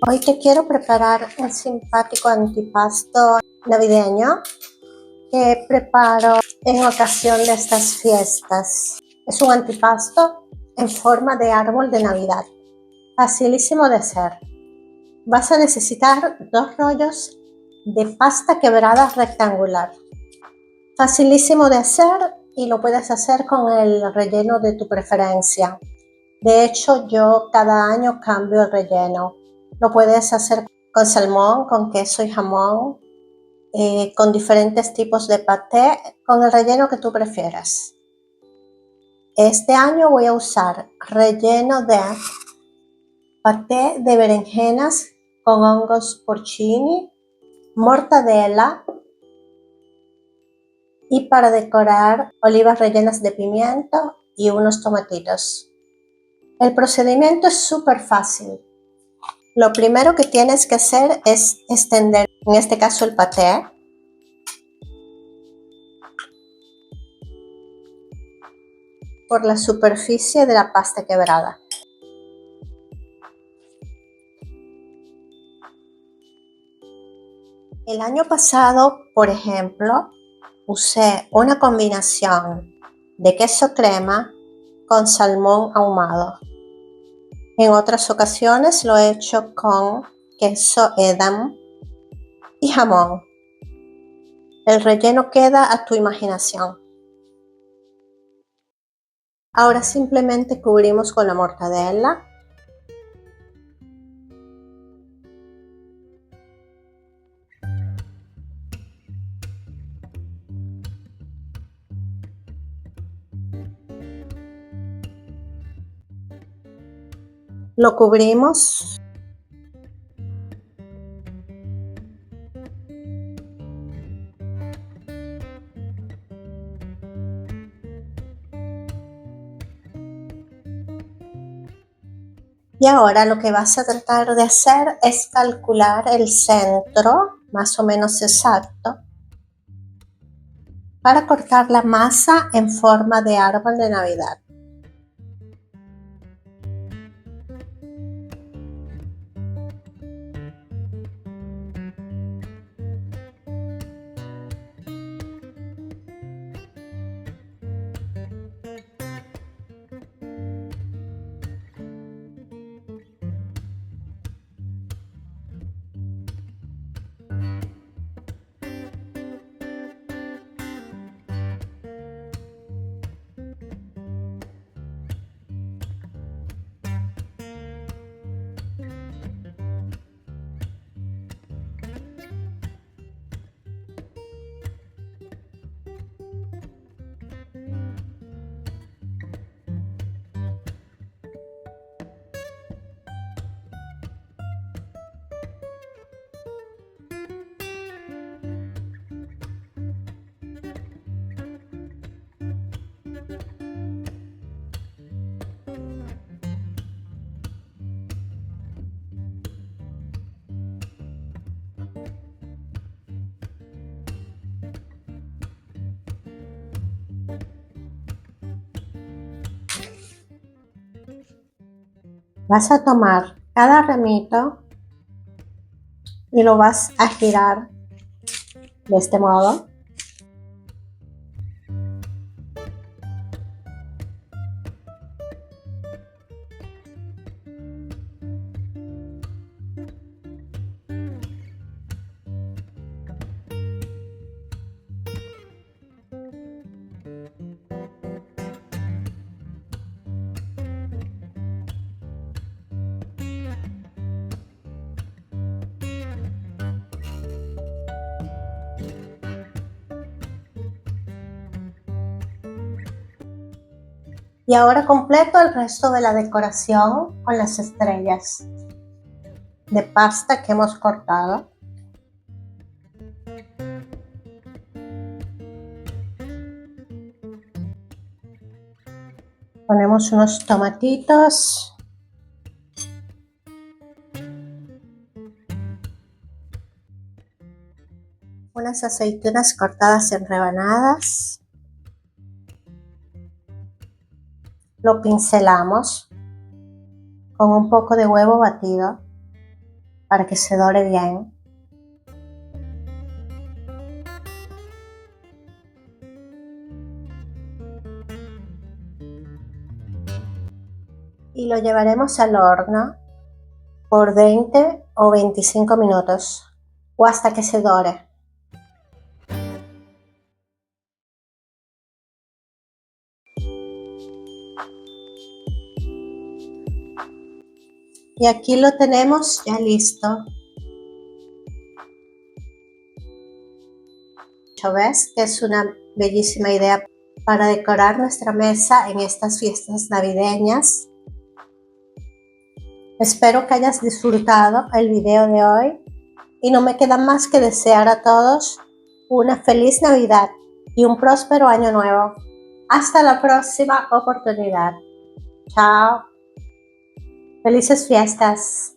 Hoy te quiero preparar un simpático antipasto navideño que preparo en ocasión de estas fiestas. Es un antipasto en forma de árbol de Navidad, facilísimo de hacer. Vas a necesitar 2 rollos de pasta quebrada rectangular. Facilísimo de hacer y lo puedes hacer con el relleno de tu preferencia. De hecho, yo cada año cambio el relleno. Lo puedes hacer con salmón, con queso y jamón, con diferentes tipos de paté, con el relleno que tú prefieras. Este año voy a usar relleno de paté de berenjenas con hongos porcini, mortadela y para decorar olivas rellenas de pimiento y unos tomatitos. El procedimiento es súper fácil. Lo primero que tienes que hacer es extender, en este caso el paté, por la superficie de la pasta quebrada. El año pasado, por ejemplo, usé una combinación de queso crema con salmón ahumado. En otras ocasiones lo he hecho con queso Edam y jamón. El relleno queda a tu imaginación. Ahora simplemente cubrimos con la mortadela. Lo cubrimos. Y ahora lo que vas a tratar de hacer es calcular el centro, más o menos exacto, para cortar la masa en forma de árbol de Navidad. Vas a tomar cada ramito y lo vas a girar de este modo. Y ahora completo el resto de la decoración con las estrellas de pasta que hemos cortado. Ponemos unos tomatitos. Unas aceitunas cortadas en rebanadas. Lo pincelamos con un poco de huevo batido. para que se dore bien. Y lo llevaremos al horno por 20 o 25 minutos o hasta que se dore. Y aquí lo tenemos ya listo. ¿Ves que es una bellísima idea para decorar nuestra mesa en estas fiestas navideñas? Espero que hayas disfrutado el video de hoy y no me queda más que desear a todos una feliz Navidad y un próspero año nuevo. Hasta la próxima oportunidad. Chao. Felices fiestas.